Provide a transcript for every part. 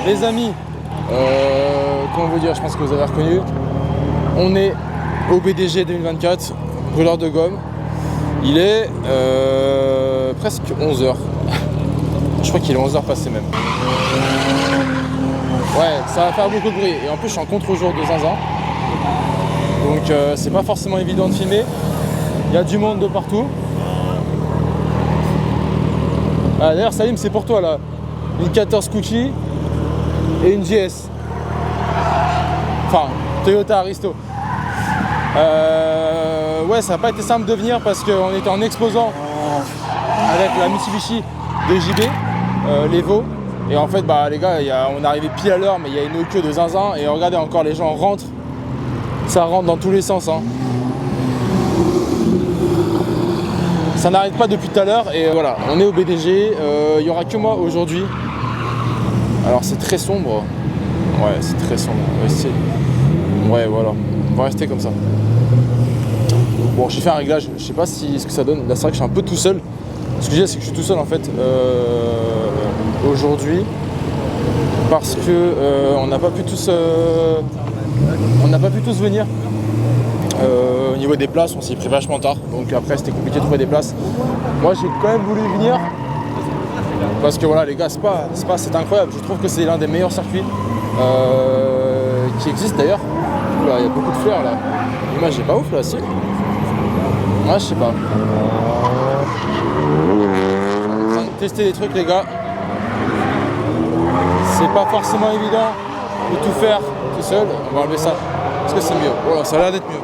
Les amis, comment vous dire, je pense que vous avez reconnu. On est au BDG 2024, brûleur de gomme. Il est presque 11h. Je crois qu'il est 11h passé même. Ouais, ça va faire beaucoup de bruit. Et en plus, je suis en contre-jour de zinzin. Donc, c'est pas forcément évident de filmer. Il y a du monde de partout. Ah, d'ailleurs, Salim, c'est pour toi là. Une 14 Cookie et une GS. Enfin, Toyota Aristo. Ouais, ça n'a pas été simple de venir parce qu'on était en exposant avec la Mitsubishi de JB, l'Evo. Et en fait, bah, les gars, on est arrivé pile à l'heure, mais il y a une queue de zinzin. Et regardez encore, les gens rentrent. Ça rentre dans tous les sens. Hein. Ça n'arrête pas depuis tout à l'heure. Et voilà, on est au BDG. Il n'y aura que moi aujourd'hui. Alors, c'est très sombre. Ouais, c'est très sombre. Ouais, voilà. On va rester comme ça. Bon, j'ai fait un réglage. Je sais pas ce que ça donne. Là, c'est vrai que je suis un peu tout seul. Ce que je dis, c'est que je suis tout seul en fait aujourd'hui parce que on n'a pas pu tous venir. Au niveau des places, on s'y est pris vachement tard, donc après c'était compliqué de trouver des places. Moi, j'ai quand même voulu venir parce que voilà, les gars, c'est incroyable. Je trouve que c'est l'un des meilleurs circuits qui existe d'ailleurs. Il y a beaucoup de fleurs là. L'image est pas ouf là, si. Ouais, je sais pas. Tester des trucs, les gars. C'est pas forcément évident de tout faire tout seul. On va enlever ça. Est-ce que c'est mieux? Oh là, ça a l'air d'être mieux.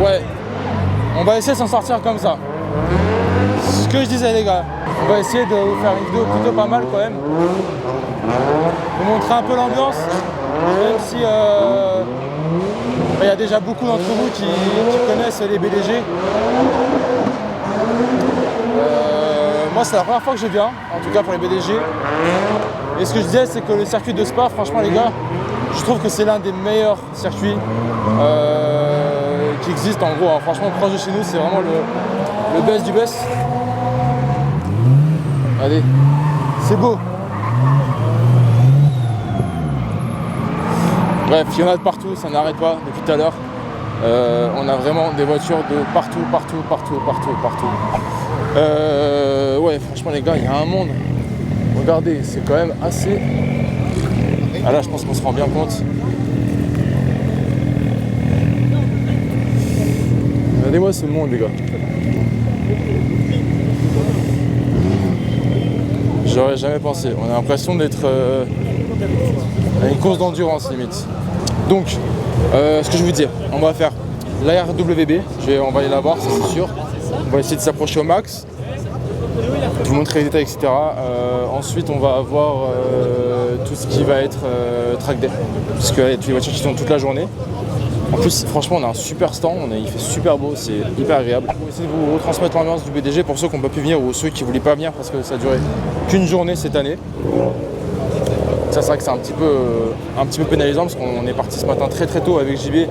Ouais. On va essayer de s'en sortir comme ça. Ce que je disais, les gars. On va essayer de vous faire une vidéo plutôt pas mal quand même. Vous montrer un peu l'ambiance, même si il y a déjà beaucoup d'entre vous qui connaissent les BDG. Moi, c'est la première fois que je viens, en tout cas pour les BDG. Et ce que je disais, c'est que le circuit de Spa, franchement les gars, je trouve que c'est l'un des meilleurs circuits qui existent en gros. Hein. Franchement, proche de chez nous, c'est vraiment le best du best. Allez, c'est beau. Bref, il y en a de partout, ça n'arrête pas depuis tout à l'heure. On a vraiment des voitures de partout. Ouais, franchement les gars, il y a un monde. Regardez, c'est quand même assez... Ah là, je pense qu'on se rend bien compte. Regardez-moi ce monde, les gars. J'aurais jamais pensé. On a l'impression d'être à une course d'endurance limite. Donc, ce que je veux dire, on va faire l'ARWB. On va aller la voir, ça c'est sûr. On va essayer de s'approcher au max. Vous montrer les détails, etc. Ensuite, on va avoir tout ce qui va être track day. Parce qu'il y a toutes les voitures qui tournent toute la journée. En plus, franchement, on a un super stand, il fait super beau, c'est hyper agréable. On va essayer de vous retransmettre l'ambiance du BDG pour ceux qui n'ont pas pu venir ou ceux qui ne voulaient pas venir parce que ça a duré qu'une journée cette année. Ça, c'est vrai que c'est un petit peu pénalisant parce qu'on est parti ce matin très tôt avec JB.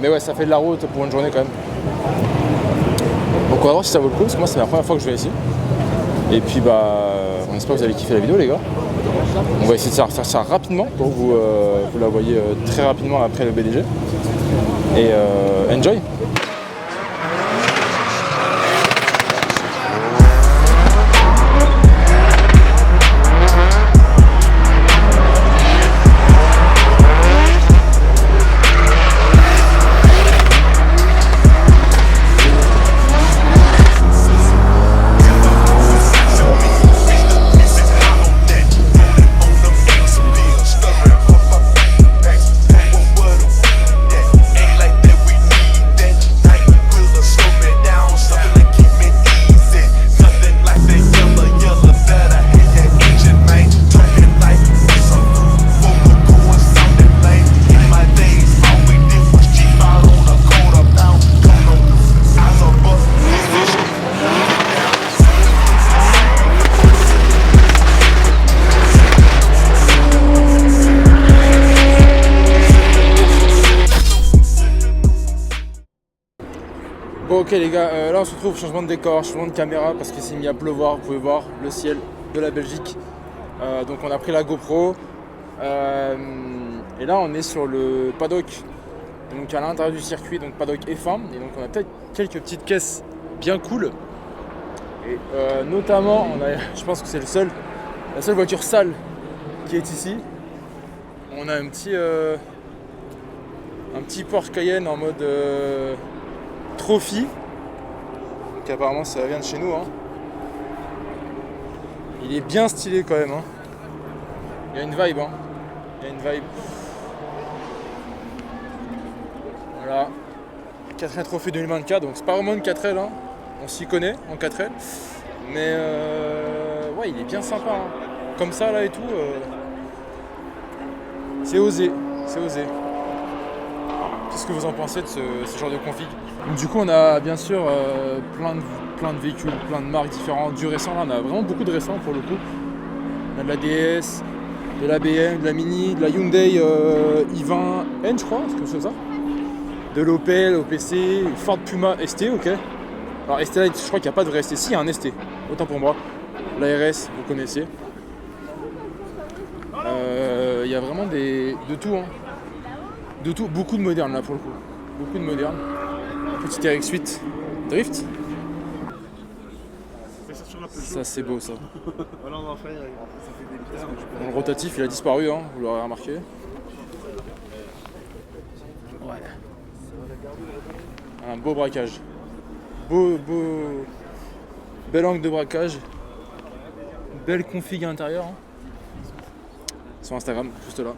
Mais ouais, ça fait de la route pour une journée quand même. Donc on va voir si ça vaut le coup parce que moi, c'est la première fois que je viens ici. Et puis, on espère que vous avez kiffé la vidéo, les gars. On va essayer de faire ça rapidement pour que vous la voyez très rapidement après le BDG. Et enjoy! Bon ok les gars, là on se retrouve changement de décor, changement de caméra parce qu'il s'est mis à pleuvoir, vous pouvez voir le ciel de la Belgique. Donc on a pris la GoPro et là on est sur le paddock, donc à l'intérieur du circuit, donc paddock F1, et donc on a peut-être quelques petites caisses bien cool. Et notamment, je pense que c'est la seule voiture sale qui est ici. On a un petit Porsche Cayenne en mode trophy. Donc apparemment ça vient de chez nous. Hein. Il est bien stylé quand même. Hein. Il y a une vibe. Hein. Il y a une vibe. Voilà. 4L Trophy 2024. Donc c'est pas vraiment une 4L. Hein. On s'y connaît en 4L. Mais ouais, il est bien sympa. Hein. Comme ça là et tout. C'est osé. C'est osé. Qu'est-ce que vous en pensez de ce genre de config? Donc, du coup, on a bien sûr plein de véhicules, plein de marques différentes. Du récent, là, on a vraiment beaucoup de récents pour le coup. On a de la DS, de la BM, de la Mini, de la Hyundai i20N, je crois, c'est comme ça. De l'Opel, OPC, Ford Puma ST, ok. Alors ST, là, je crois qu'il n'y a pas de vrai ST. Si, il y a un ST, autant pour moi. La RS, vous connaissez. Il y a vraiment de tout, hein. De tout, beaucoup de modernes là pour le coup. Beaucoup de modernes. Petit RX8 Drift. Ça c'est beau ça. Bon, le rotatif il a disparu, hein, vous l'aurez remarqué. Ouais. Un beau braquage. Bel angle de braquage. Belle config à l'intérieur. Hein. Sur Instagram, juste là.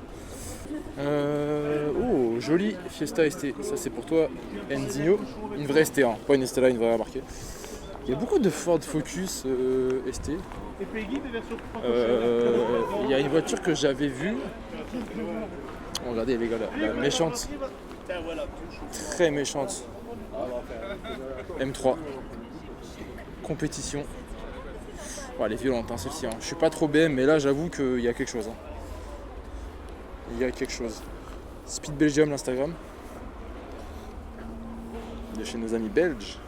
Oh, joli Fiesta ST, ça c'est pour toi Enzino, une vraie ST, hein. Pas une ST là, une vraie remarquée. Il y a beaucoup de Ford Focus ST. Il y a une voiture que j'avais vue. Oh, regardez les gars, la méchante, très méchante. M3, compétition. Oh, elle est violente hein, celle-ci. Hein. Je suis pas trop BM, mais là j'avoue qu'il y a quelque chose. Hein. Il y a quelque chose. Speed Belgium, l'Instagram. De chez nos amis belges.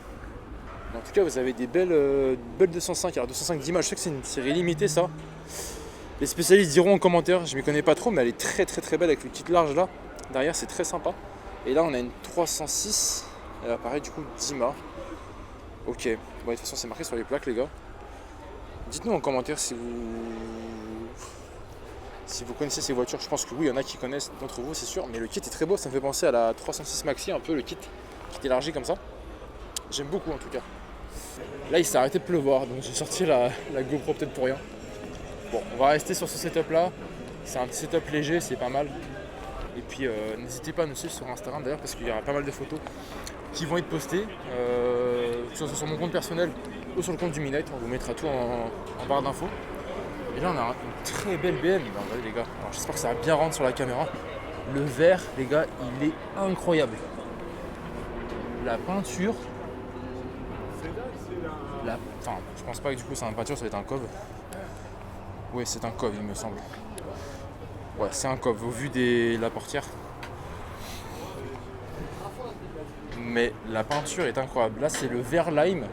En tout cas, vous avez des belles 205. Alors, 205 d'images, je sais que c'est une série limitée, ça. Les spécialistes diront en commentaire, je ne m'y connais pas trop, mais elle est très très très belle avec une petite large là. Derrière, c'est très sympa. Et là, on a une 306. Elle apparaît du coup Dima. Ok. Bon, de toute façon, c'est marqué sur les plaques, les gars. Dites-nous en commentaire si vous connaissez ces voitures. Je pense que oui, il y en a qui connaissent d'entre vous, c'est sûr. Mais le kit est très beau, ça me fait penser à la 306 Maxi, un peu le kit qui est élargi comme ça. J'aime beaucoup en tout cas. Là, il s'est arrêté de pleuvoir, donc j'ai sorti la GoPro peut-être pour rien. Bon, on va rester sur ce setup là. C'est un petit setup léger, c'est pas mal. Et puis n'hésitez pas à nous suivre sur Instagram d'ailleurs, parce qu'il y aura pas mal de photos qui vont être postées, que ce soit sur mon compte personnel ou sur le compte du Midnight. On vous mettra tout en barre d'infos. Et là on a une très belle BM, regardez les gars, alors j'espère que ça va bien rendre sur la caméra. Le vert les gars, il est incroyable. La peinture, enfin je pense pas que du coup c'est une peinture, ça va être un cove. Oui c'est un cove il me semble. Ouais c'est un cove au vu de la portière. Mais la peinture est incroyable. Là c'est le vert lime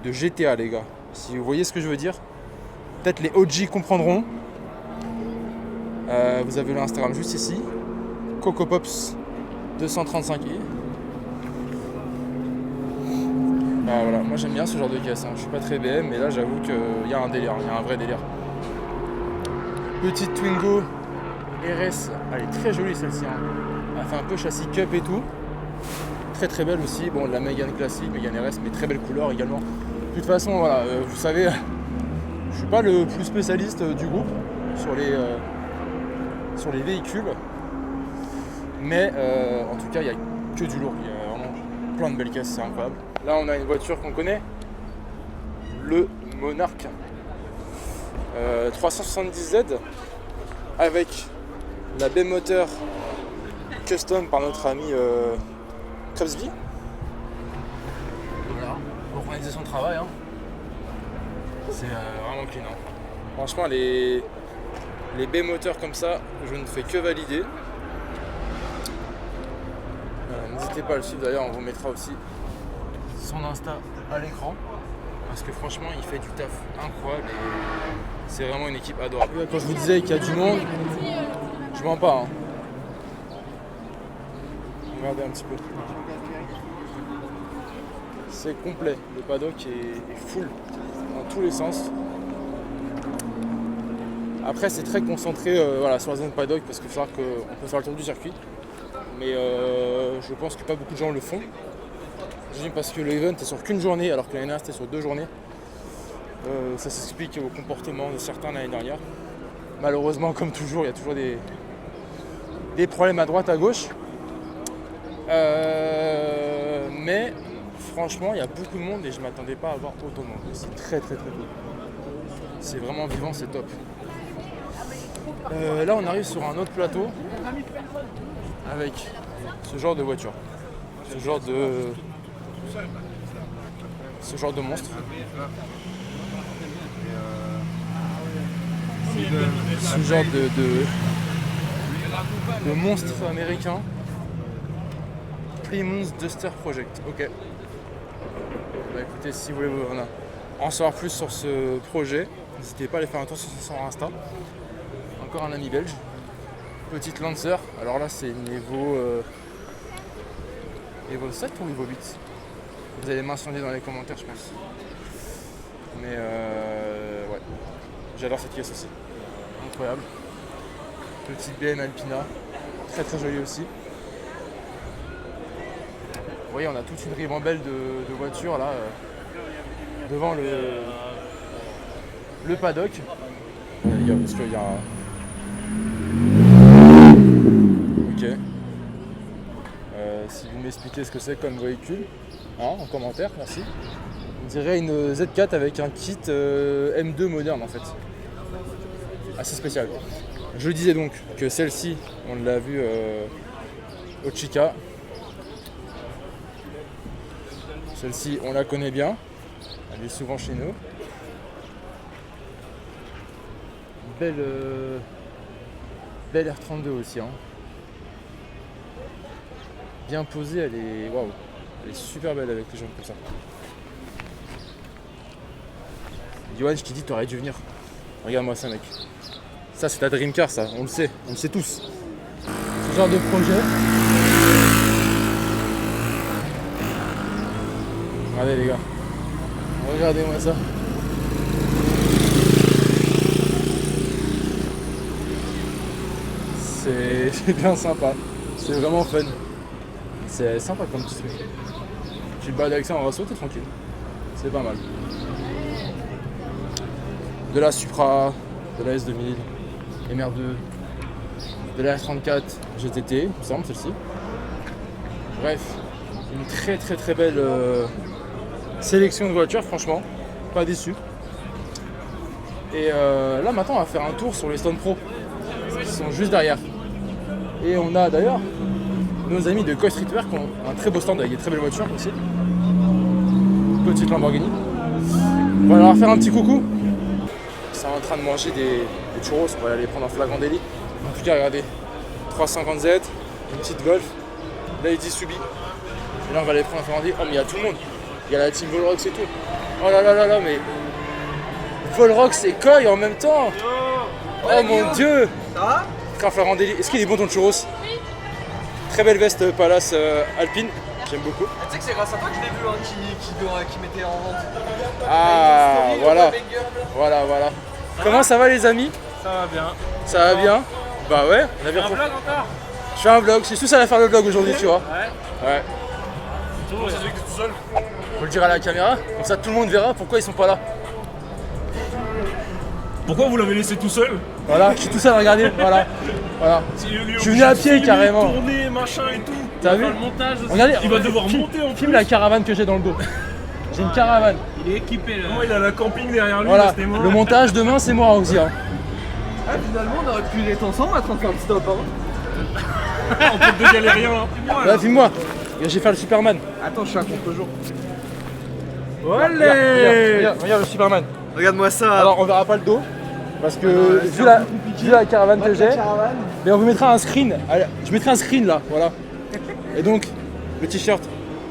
de GTA les gars. Si vous voyez ce que je veux dire. Peut-être les OG comprendront. Vous avez l'Instagram juste ici. Coco Pops 235i. Voilà, moi j'aime bien ce genre de caisse. Hein. Je suis pas très BM, mais là j'avoue qu'il y a un délire, il y a un vrai délire. Petite Twingo RS, elle est très jolie celle-ci. Hein. Elle fait un peu châssis cup et tout. Très très belle aussi. Bon, la Mégane classique, Mégane RS, mais très belle couleur également. De toute façon, voilà, vous savez. Je suis pas le plus spécialiste du groupe sur les véhicules, mais en tout cas il n'y a que du lourd, il y a vraiment plein de belles caisses, c'est incroyable. Là on a une voiture qu'on connaît, le Monarch 370Z avec la B-moteur custom par notre ami Krebsby. Voilà, organisation de travail. Hein. C'est vraiment clean. Hein. Franchement, les B-moteurs comme ça, je ne fais que valider. N'hésitez pas à le suivre d'ailleurs, on vous mettra aussi son Insta à l'écran. Parce que franchement, il fait du taf incroyable et c'est vraiment une équipe adorable. Quand je vous disais qu'il y a du monde, je mens pas. Hein. Regardez un petit peu. C'est complet. Le paddock est full dans tous les sens. Après, c'est très concentré voilà, sur la zone paddock parce qu'il faut savoir qu'on peut faire le tour du circuit. Mais je pense que pas beaucoup de gens le font. Parce que le event est sur qu'une journée alors que l'année dernière c'était sur 2 journées. Ça s'explique au comportement de certains l'année dernière. Malheureusement, comme toujours, il y a toujours des problèmes à droite, à gauche. Mais franchement, il y a beaucoup de monde et je ne m'attendais pas à avoir autant de monde. C'est très très très beau. C'est vraiment vivant, c'est top. Là, on arrive sur un autre plateau avec ce genre de voiture, ce genre de monstre. Ce genre de monstre américain. Plymouth Duster Project. Ok. Bah écoutez, si vous voulez en savoir plus sur ce projet, n'hésitez pas à aller faire un tour sur Insta. Encore un ami belge. Petite Lancer. Alors là, c'est une Evo 7 ou Evo 8. Vous allez mentionner dans les commentaires, je pense. Mais ouais, j'adore cette pièce aussi. Incroyable. Petite BM Alpina, très très jolie aussi. Vous voyez, on a toute une ribambelle de voitures là devant le paddock. Parce qu'il y a ok. Si vous m'expliquez ce que c'est comme véhicule, hein, en commentaire, merci. On dirait une Z4 avec un kit M2 moderne en fait. Assez spécial. Je disais donc que celle-ci, on l'a vue au Chica. Celle-ci, on la connaît bien. Elle est souvent chez nous. Belle R32 aussi. Hein. Bien posée, elle est waouh. Elle est super belle avec les jambes comme ça. Johan, je t'ai dit, t'aurais dû venir. Regarde-moi ça, mec. Ça, c'est ta dream car, ça. On le sait tous. Ce genre de projet. Regardez, les gars. Regardez-moi ça. C'est bien sympa. C'est vraiment fun. C'est sympa comme petit truc. Tu te balades avec ça, on va sauter tranquille. C'est pas mal. De la Supra, de la S2000, MR2, de la S34 GTT, il me semble celle-ci. Bref, une très très très belle sélection de voitures, franchement, pas déçu. Et là maintenant on va faire un tour sur les Stone Pro qui sont juste derrière. Et on a d'ailleurs nos amis de Coy Streetwear qui ont un très beau stand avec des très belles voitures aussi. Petite Lamborghini. On va leur faire un petit coucou. Ils sont en train de manger des churros, on va aller prendre un flagrant délit. En tout cas, regardez, 350Z, une petite Golf, Lady Subi. Et là, on va aller prendre un flagrant délit. Oh, mais il y a tout le monde. Il y a la team Volrox et tout. Oh là là là là, mais Volrox et Coy en même temps. Oh mon dieu. Ça va? Un flagrant délit. Est-ce qu'il est bon ton churros? Oui. Très belle veste Palace Alpine. J'aime beaucoup. Tu sais que c'est grâce à toi que je l'ai vu hein, qui mettait en vente. Ah voilà. Voilà. Comment ça va les amis? Ça va bien. Ça va bien? Bah ouais, on a bien un vlog encore? Je fais un vlog, c'est tout ça à faire le vlog aujourd'hui, tu vois. Ouais. Comment ça se fait que t'es tout seul? Faut le dire à la caméra, comme ça tout le monde verra pourquoi ils sont pas là. Pourquoi vous l'avez laissé tout seul? Voilà, je suis tout seul à regarder, voilà. Je suis venu à pied carrément. Tourner, machin et tout. T'as vu? Le montage aussi. Regardez, il va devoir monter en plus. Filme la caravane que j'ai dans le dos. J'ai une caravane. Il est équipé là. Moi il a la camping derrière lui, voilà. C'était moi. Le montage demain c'est moi aussi. Hein. Ah finalement on aurait pu être ensemble à train de faire le stop hein. On peut deux galériens là. Là, filme-moi. J'ai fait le Superman. Attends, je suis à contre-jour. Regarde le Superman. Regarde-moi ça. Alors on verra pas le dos. Parce que vu la caravane que j'ai, mais on vous mettra un screen. Je mettrai un screen là, voilà. Et donc, le t-shirt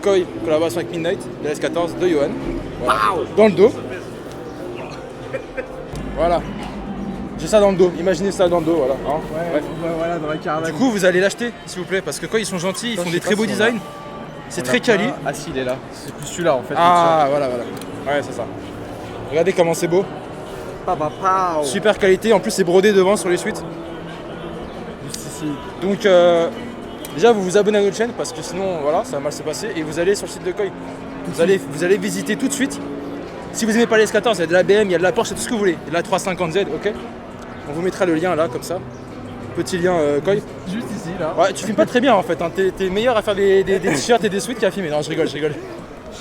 Koi, collaboration avec Midnight, de la S14 de Johan. Voilà. Dans le dos. Voilà. J'ai ça dans le dos, imaginez ça dans le dos, voilà. Hein. Ouais, voilà, dans la caravane. Du coup, vous allez l'acheter, s'il vous plaît, parce que Koi, ils sont gentils, ils font des très beaux designs. C'est très quali. Ah si, il est là. C'est plus celui-là en fait. Ah, voilà. Ouais, c'est ça. Regardez comment c'est beau. Super qualité, en plus c'est brodé devant sur les suites. Donc déjà vous vous abonnez à notre chaîne parce que sinon voilà ça va mal se passer et vous allez sur le site de Koi. Vous allez visiter tout de suite. Si vous n'aimez pas les S14, il y a de la BM, il y a de la Porsche, c'est tout ce que vous voulez. Il y a de la 350Z, ok. On vous mettra le lien là comme ça. Petit lien Koi. Juste ici là. Ouais, tu filmes pas très bien en fait, hein. T'es meilleur à faire des t-shirts et des sweats qu'à filmer. Non, je rigole. Je suis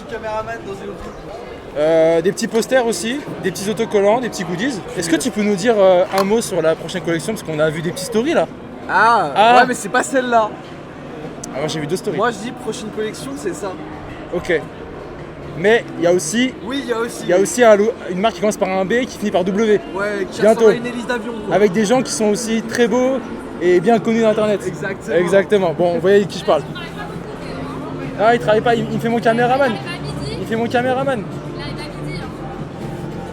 caméraman dans une autre. Des petits posters aussi, des petits autocollants, des petits goodies. Est-ce que tu peux nous dire un mot sur la prochaine collection parce qu'on a vu des petites stories là? Ah ouais mais c'est pas celle-là. Ah, moi j'ai vu 2 stories. Moi je dis prochaine collection c'est ça. Ok. Mais il y a aussi, Oui il y a aussi. une marque qui commence par un B qui finit par W. Ouais, qui bientôt. ressemble à une hélice d'avion quoi. Avec des gens qui sont aussi très beaux et bien connus d'internet. Exactement. Bon, vous voyez de qui je parle. Ah il travaille pas, il me fait mon caméraman. Il fait mon caméraman.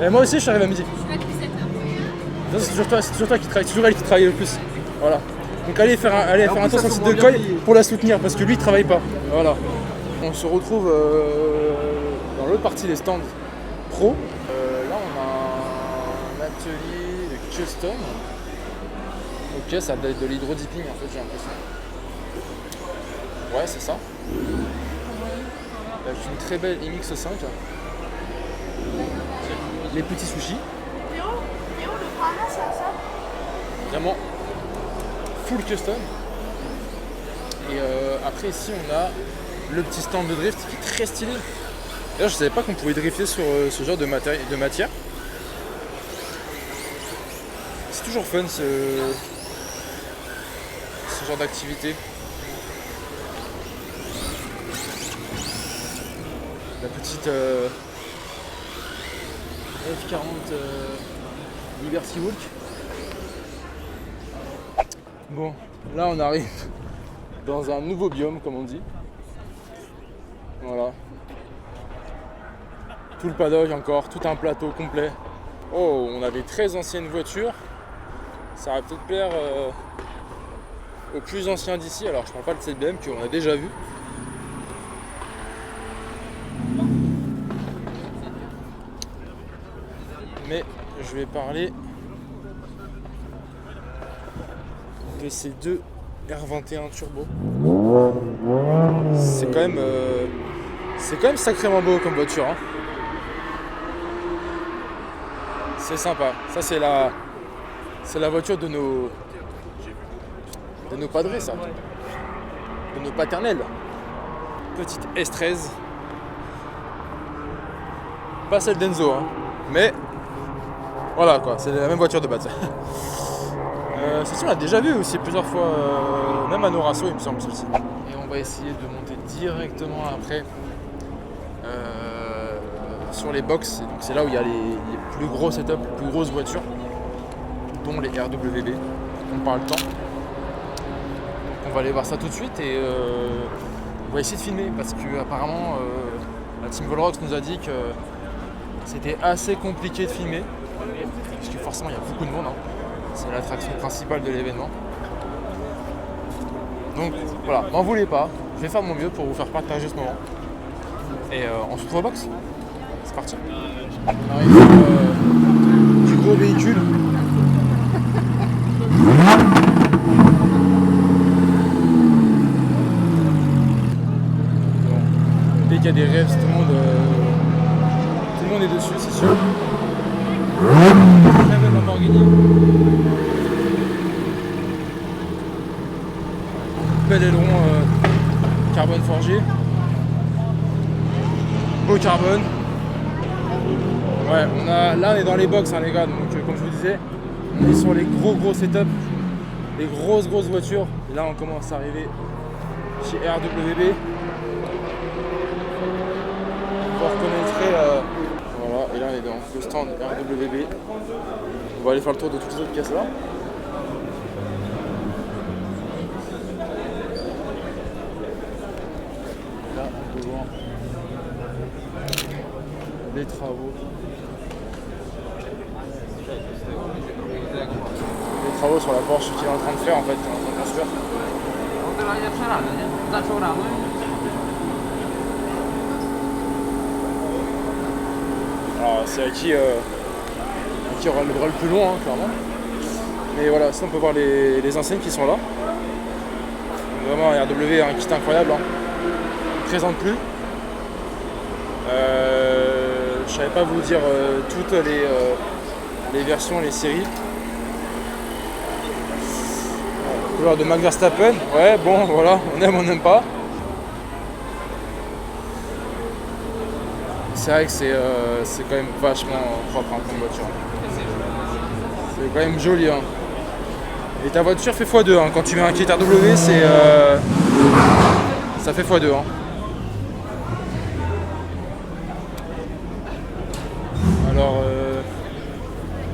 Et moi aussi je suis arrivé à midi. C'est toujours toi qui travaille, c'est toujours elle qui travaille le plus. Voilà. Donc allez faire un tour sur le site de Koi pour la soutenir parce que lui il travaille pas. Voilà. On se retrouve dans l'autre partie des stands pro. Là on a un atelier de custom. Ok, ça doit être de l'hydrodipping en fait j'ai l'impression. Ouais c'est ça. Avec une très belle MX5. Les petits sushis. Vraiment full custom. Et après ici on a le petit stand de drift qui est très stylé. D'ailleurs je savais pas qu'on pouvait drifter sur ce genre de matière. C'est toujours fun ce genre d'activité. La petite F40 Liberty Walk. Bon, là on arrive dans un nouveau biome comme on dit. Voilà. Tout le paddock encore, tout un plateau complet. Oh, on a des très anciennes voitures. Ça va peut-être plaire aux plus anciens d'ici. Alors je parle pas de cette BM qu'on a déjà vu. Mais je vais parler de ces deux R21 Turbo. C'est quand même sacrément beau comme voiture. Hein. C'est sympa. Ça c'est la voiture de nos padres, ça. De nos paternels. Petite S13. Pas celle d'Enzo, hein. Mais voilà quoi, c'est la même voiture de base. Celle-ci on l'a déjà vue aussi plusieurs fois, même à Norasso il me semble celle-ci. Et on va essayer de monter directement après sur les box. Donc c'est là où il y a les plus gros setups, les plus grosses voitures, dont les RWB. On parle temps. Donc on va aller voir ça tout de suite et on va essayer de filmer parce que apparemment la team Volrox nous a dit que c'était assez compliqué de filmer. Parce que forcément il y a beaucoup de monde, hein. C'est l'attraction principale de l'événement. Donc voilà, m'en voulez pas, je vais faire de mon mieux pour vous faire partager ce moment. Et on se retrouve au box. C'est parti. On arrive sur du gros véhicule. Dès qu'il y a des rêves, tout le monde est dessus, c'est sûr. Très belle Lamborghini. Bel aileron carbone forgé. Beau carbone. Ouais, là on est dans les box hein, les gars, donc comme je vous disais, on est sur les gros setups, les grosses voitures. Et là on commence à arriver chez RWB. Vous reconnaîtrez voilà, et là on est dans le stand RWB. On va aller faire le tour de toutes les autres pièces là. Là peu loin. Des travaux. Des travaux sur la Porsche qu'il est en train de faire en fait, qu'il est en train de construire. Alors c'est à qui aura le bras le plus long, hein, clairement. Mais voilà, sinon on peut voir les enseignes qui sont là. Vraiment, RW a un kit incroyable. Hein. Il ne présente plus. Je savais pas vous dire toutes les versions, les séries. Couleur de Max Verstappen. Ouais, bon, voilà, on aime, on n'aime pas. C'est vrai que c'est quand même vachement propre hein, comme voiture. C'est quand même joli. Hein. Et ta voiture fait x2. Hein. Quand tu mets un kit RW, ça fait x2. Hein. Alors,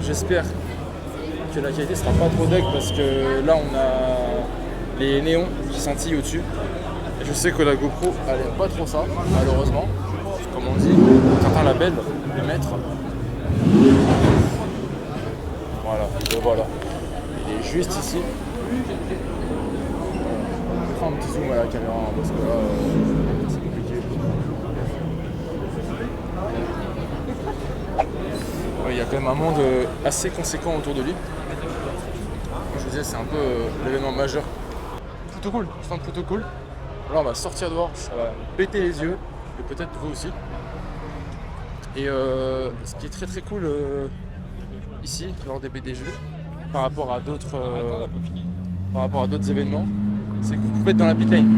j'espère que la qualité sera pas trop deck parce que là on a les néons qui scintillent au-dessus. Et je sais que la GoPro elle aime pas trop ça, malheureusement. Comme on dit, certains labels les mettre. Voilà, et voilà. Il est juste ici. Je prends un petit zoom à la caméra hein, parce que là c'est compliqué. Ouais, il y a quand même un monde assez conséquent autour de lui. Comme je vous disais, c'est un peu l'événement majeur. Plutôt cool, je sens plutôt cool. Là on va sortir dehors, ça va péter les yeux, et peut-être vous aussi. Et ce qui est très très cool ici, lors des BDG, par rapport à d'autres événements, c'est que vous pouvez être dans la pit lane.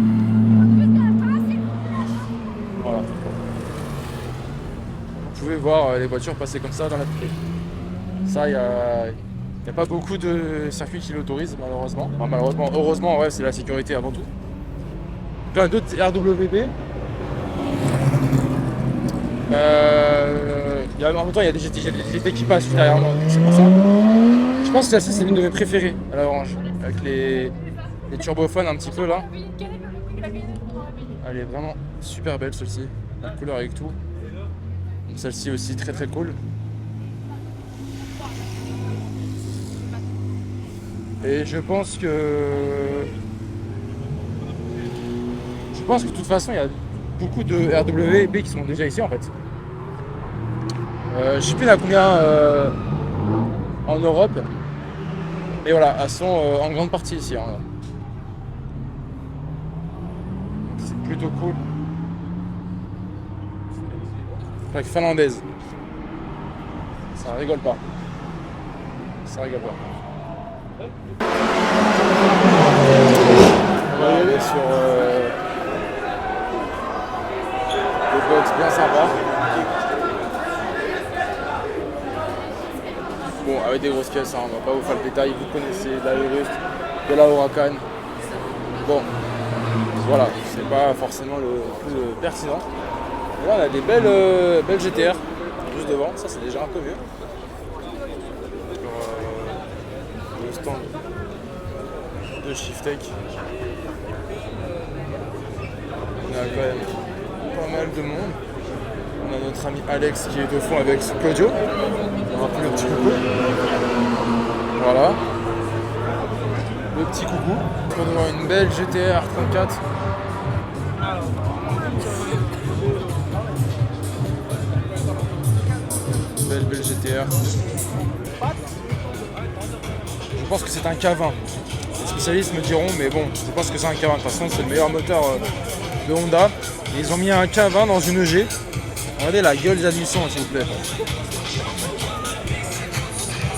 Voilà. Vous pouvez voir les voitures passer comme ça dans la pit lane. Ça, il n'y a pas beaucoup de circuits qui l'autorisent, malheureusement. Enfin, malheureusement, heureusement, ouais, c'est la sécurité avant tout. Plein d'autres RWB. En même temps, il y a des GT qui passent derrière moi, c'est pour ça. Je pense que celle-ci, c'est l'une de mes préférées à l'orange, avec les turbophones un petit peu là. Elle est vraiment super belle celle-ci, la couleur avec tout. Celle-ci aussi très très cool. Et je pense que de toute façon, il y a beaucoup de RWB qui sont déjà ici en fait. Je sais plus à combien en Europe, mais voilà, elles sont en grande partie ici. Hein. C'est plutôt cool. Plaque finlandaise. Ça rigole pas. Ça rigole pas. On va y aller sur des box bien sympas. Bon, avec des grosses caisses, hein, on va pas vous faire le détail, vous connaissez de la Urus, de la Huracan. Bon, voilà, c'est pas forcément le plus pertinent. Et là, on a des belles GTR juste devant, ça c'est déjà un peu mieux. Le stand de Shiftech. On a quand même pas mal de monde. On a notre ami Alex qui est au fond avec Claudio. On va prendre le petit coucou. Voilà. Le petit coucou. On va avoir une belle GTR 34. Belle GTR. Je pense que c'est un K20. Les spécialistes me diront, mais bon, je pense que c'est un K20. De toute façon, c'est le meilleur moteur de Honda. Et ils ont mis un K20 dans une EG. Regardez la gueule des admissions, s'il vous plaît.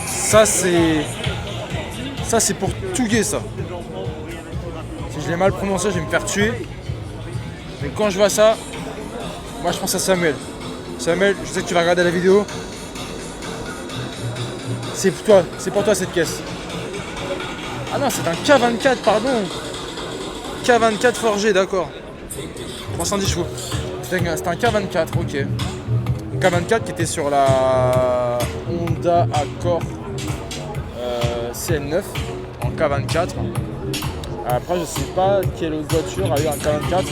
Ça, c'est pour Touguet, ça. Si je l'ai mal prononcé, je vais me faire tuer. Mais quand je vois ça, moi, je pense à Samuel. Samuel, je sais que tu vas regarder la vidéo. C'est pour toi cette caisse. Ah non, c'est un K24, pardon. K24 forgé, d'accord. 310 chevaux. C'est un K24, ok. K24 qui était sur la Honda Accord CN9 en K24. Après, je sais pas quelle autre voiture a eu un K24.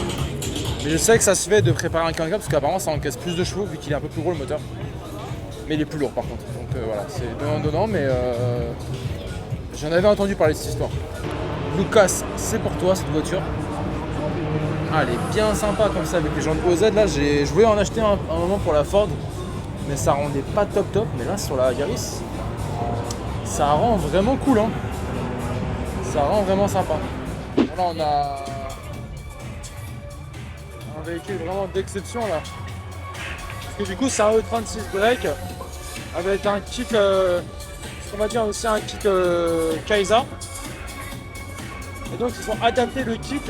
Mais je sais que ça se fait de préparer un 15 parce qu'apparemment ça encaisse plus de chevaux vu qu'il est un peu plus gros le moteur. Mais il est plus lourd par contre. Donc voilà, c'est donnant, mais j'en avais entendu parler de cette histoire. Lucas, c'est pour toi cette voiture. Ah, elle est bien sympa comme ça avec les jantes OZ. Là, je voulais en acheter un moment pour la Ford, mais ça rendait pas top. Mais là, sur la Yaris, ça rend vraiment cool, hein. Ça rend vraiment sympa. Là, on a un véhicule vraiment d'exception là. Parce que du coup, c'est un E36 break avec un kit, on va dire aussi un kit Kaisa. Et donc, ils ont adapté le kit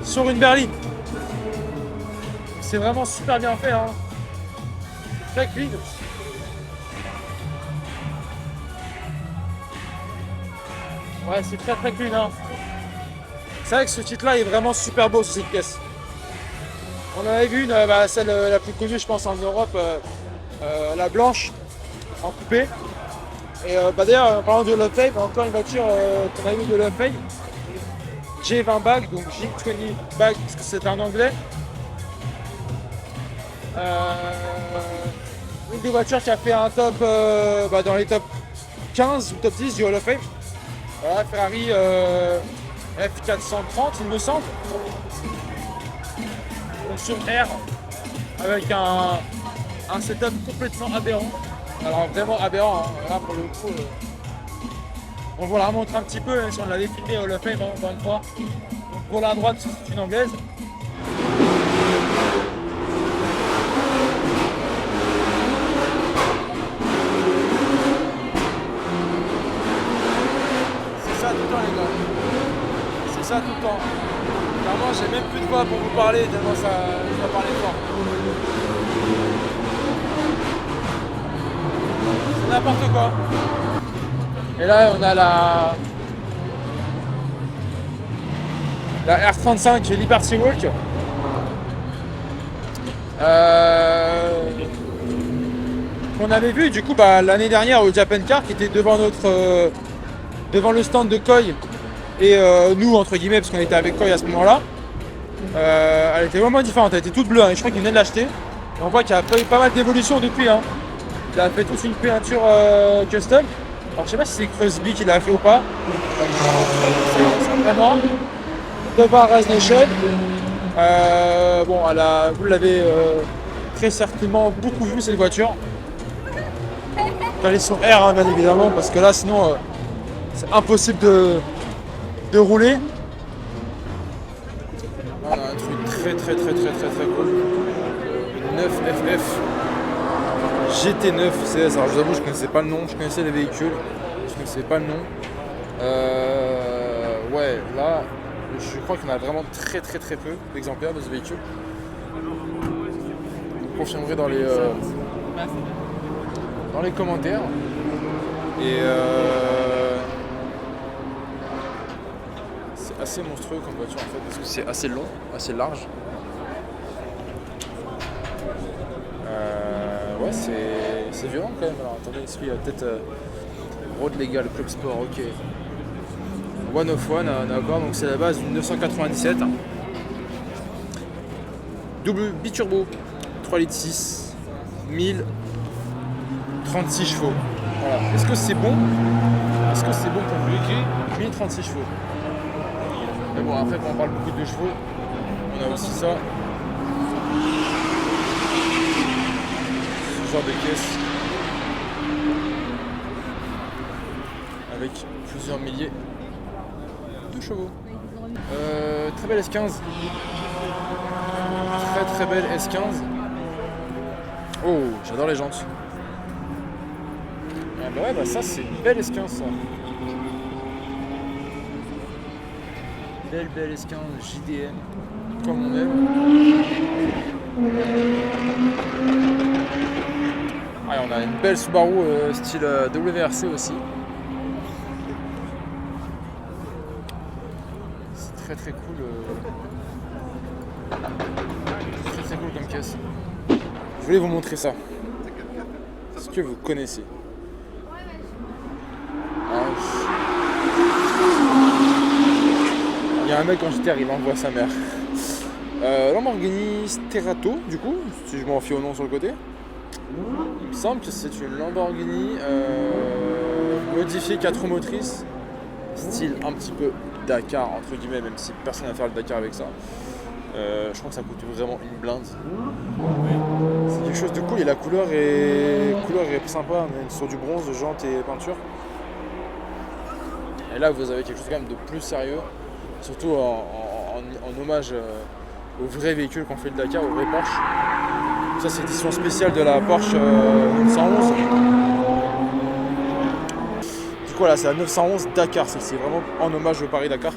sur une berline. C'est vraiment super bien fait, hein. Très clean. Ouais, c'est très clean, hein. C'est vrai que ce titre là est vraiment super beau sur cette pièce. On en avait vu une, celle la plus connue je pense en Europe, la blanche en coupé. Et d'ailleurs en parlant de Lofay, encore une voiture qu'on a vu de Lofay, J20 bag, donc J20 bag parce que c'est un anglais. Une des voitures qui a fait un top dans les top 15 ou top 10 du Hall of Fame. Voilà, Ferrari F430 il me semble. Donc sur R avec un setup complètement aberrant. Alors vraiment aberrant, hein. Là pour le coup on va la montrer un petit peu, hein, si on l'avait filmé Hall of Fame en 23. Donc pour la droite c'est une anglaise. C'est ça tout le temps les gars. C'est ça tout le temps. Clairement j'ai même plus de voix pour vous parler tellement ça va parler fort. C'est n'importe quoi. Et là on a la R35 Liberty Walk. Qu'on avait vu du coup l'année dernière au Japan Car qui était devant devant le stand de Koi et nous entre guillemets parce qu'on était avec Koi à ce moment là. Elle était vraiment différente, elle était toute bleue, hein, et je crois qu'il venait de l'acheter. Et on voit qu'il y a pas mal d'évolutions depuis, hein. Il a fait toute une peinture custom. Alors je sais pas si c'est Crosby qui l'a fait ou pas. C'est vraiment devant Rise Nation. Bon, vous l'avez très certainement beaucoup vu cette voiture. Elle est sur R, hein, bien évidemment, parce que là sinon c'est impossible de rouler. On a un truc très cool. 9FF GT9 CS. Alors je vous avoue, je connaissais pas le nom, je connaissais les véhicules, je connaissais pas le nom. Ouais, là, je crois qu'il y en a vraiment très peu d'exemplaires de ce véhicule. Vous confirmerez dans les commentaires. Et c'est assez monstrueux comme voiture en fait, parce que c'est assez long, assez large. Ouais, c'est violent quand même. Alors attendez, il y a peut-être Road Legal, Club Sport, ok. One of One, d'accord, donc c'est la base d'une 997. Double biturbo, 3 litres 6, 1036 chevaux. Voilà. Est-ce que c'est bon? Est-ce que c'est bon pour le véhicule? 1036 chevaux. Mais bon, après, quand on parle beaucoup de chevaux, on a aussi ça. Genre de caisse avec plusieurs milliers de chevaux. Très belle S15. Très belle S15. Oh, j'adore les jantes. Ah bah ouais, ça c'est une belle S15 ça. Belle S15 JDM comme on aime. Ah, on a une belle Subaru style WRC aussi. C'est très cool. Très cool comme caisse. Je voulais vous montrer ça. Est-ce que vous connaissez? Il y a un mec quand j'étais arrivé, il envoie sa mère. Lamborghini Sterato, du coup, si je m'en fie au nom sur le côté. Il me semble que c'est une Lamborghini modifiée 4 roues motrices, style un petit peu Dakar, entre guillemets, même si personne n'a fait le Dakar avec ça. Je crois que ça coûte vraiment une blinde. C'est quelque chose de cool et la couleur est sympa, on est sur du bronze, jantes et peinture. Et là vous avez quelque chose quand même de plus sérieux, surtout en hommage au vrai véhicule qu'on fait le Dakar, au vrai Porsche. Ça c'est l'édition spéciale de la Porsche 911. Du coup là c'est la 911 Dakar, celle-ci est vraiment en hommage au Paris-Dakar.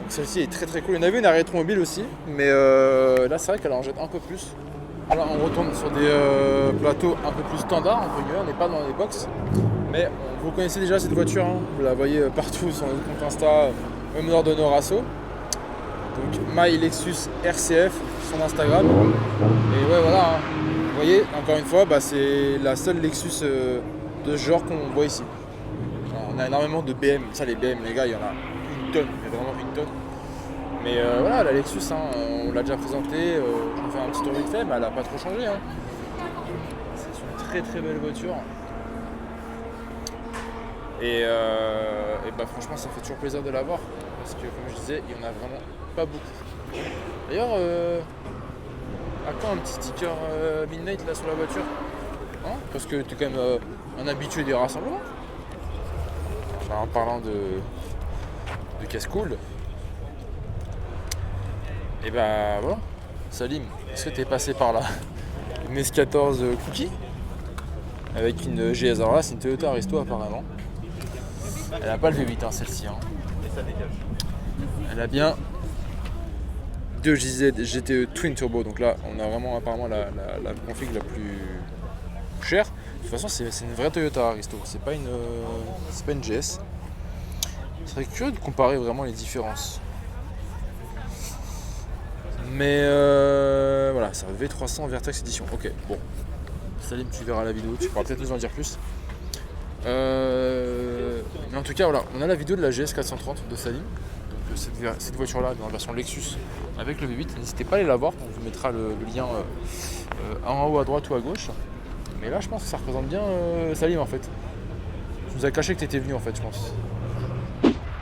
Celle-ci est très très cool. Il y en avait une à rétromobile aussi, mais là c'est vrai qu'elle en jette un peu plus. Là on retourne sur des plateaux un peu plus standards, entre guillemets, on n'est pas dans les box. Mais vous connaissez déjà cette voiture, hein. Vous la voyez partout sur notre compte Insta, même lors de nos rassos. Donc My Lexus RCF, son Instagram. Et ouais voilà, hein. Vous voyez, encore une fois, c'est la seule Lexus de ce genre qu'on voit ici. Alors, on a énormément de BM, ça les BM les gars, il y en a une tonne, mais vraiment une tonne. Mais voilà, la Lexus, hein, on l'a déjà présentée, je vais faire un petit tour vite fait, mais elle n'a pas trop changé. Hein. C'est une très très belle voiture. Et franchement, ça fait toujours plaisir de la voir. Parce que comme je disais, il n'y en a vraiment pas beaucoup. D'ailleurs, à quand un petit sticker Midnight là sur la voiture, hein, parce que tu es quand même un habitué des rassemblements. Enfin, en parlant de casse-cool. Et voilà, Salim, est-ce que tu es passé par là? Une S14 Cookie avec une GS, alors là c'est une Toyota Aristo apparemment. Elle n'a pas le V8 hein, celle-ci. Hein. Elle a bien 2 JZ GTE Twin Turbo, donc là on a vraiment apparemment la config la plus chère. De toute façon c'est une vraie Toyota Aristo, c'est pas une GS. Ce serait curieux de comparer vraiment les différences. Mais voilà, c'est un V300 Vertex Edition. Ok, bon. Salim, tu verras la vidéo, tu pourras peut-être nous en dire plus. Mais en tout cas, voilà, on a la vidéo de la GS 430 de Salim. Donc cette voiture-là, dans la version Lexus avec le V8. N'hésitez pas à aller la voir, on vous mettra le lien en haut à droite ou à gauche. Mais là, je pense que ça représente bien Salim en fait. Tu nous as caché que tu étais venu en fait, je pense.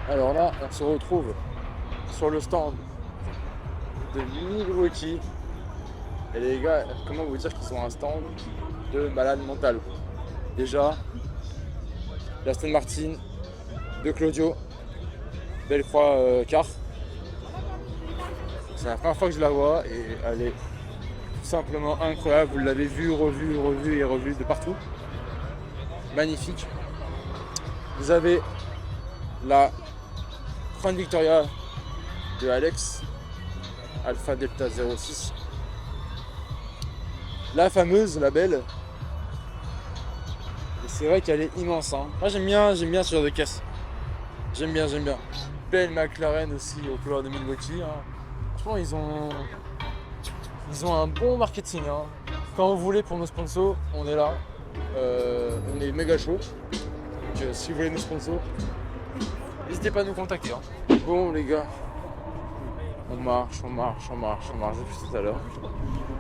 Alors là, on se retrouve sur le stand de Milwaukee. Et les gars, comment vous dire qu'ils ont un stand de malade mental. Déjà, l'Aston Martin de Claudio, belle croix car. C'est la première fois que je la vois et elle est tout simplement incroyable. Vous l'avez vue, revue et revue de partout. Magnifique. Vous avez la Crown Victoria de Alex, Alpha Delta 06. La fameuse, la belle. Et c'est vrai qu'elle est immense. Hein. Moi j'aime bien ce genre de caisse. J'aime bien. Belle McLaren aussi aux couleurs de Milwaukee. Hein. Franchement ils ont un bon marketing. Hein. Quand vous voulez pour nos sponsors, on est là. On est méga chaud. Donc si vous voulez nos sponsors, n'hésitez pas à nous contacter. Hein. Bon les gars, on marche depuis tout à l'heure.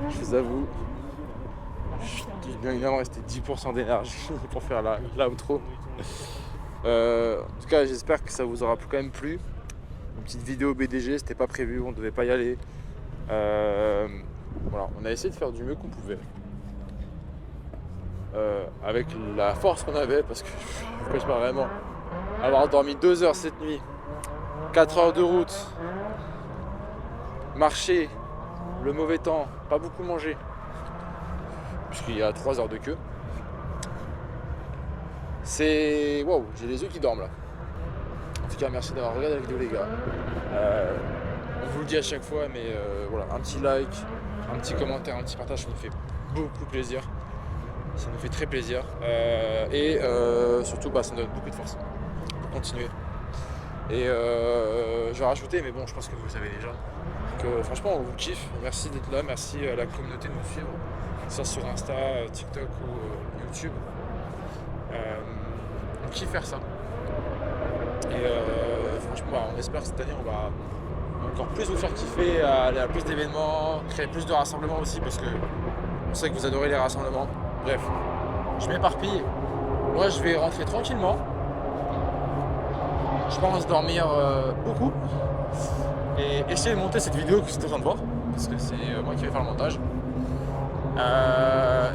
Je vous avoue, bien évidemment resté 10% d'énergie pour faire l'outro. En tout cas j'espère que ça vous aura quand même plu. Une petite vidéo BDG, c'était pas prévu, on devait pas y aller. Voilà, on a essayé de faire du mieux qu'on pouvait. Avec la force qu'on avait, parce que je ne cache pas vraiment avoir dormi 2 heures cette nuit, 4 heures de route, marcher, le mauvais temps, pas beaucoup manger, puisqu'il y a 3 heures de queue. C'est... Wow, j'ai les yeux qui dorment là. En tout cas, merci d'avoir regardé la vidéo les gars. On vous le dit à chaque fois, mais voilà, un petit like, un petit commentaire, un petit partage, ça nous fait beaucoup plaisir. Ça nous fait très plaisir. Et surtout, ça nous donne beaucoup de force pour continuer. Et je vais rajouter, mais bon, je pense que vous le savez déjà, que franchement, on vous kiffe. Merci d'être là, merci à la communauté de nous suivre, que ce soit sur Insta, TikTok ou YouTube. On kiffe faire ça. Et franchement, on espère que cette année, on encore plus vous faire kiffer, aller à plus d'événements, créer plus de rassemblements aussi parce que on sait que vous adorez les rassemblements. Bref, je m'éparpille. Moi je vais rentrer tranquillement. Je pense dormir beaucoup et essayer de monter cette vidéo que vous êtes en train de voir parce que c'est moi qui vais faire le montage.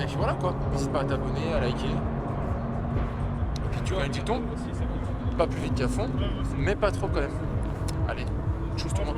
Et puis voilà quoi, n'hésite pas à t'abonner, à liker. Et puis tu gagnes du ton, pas plus vite qu'à fond, mais pas trop quand même. Allez, tchuss tout le monde.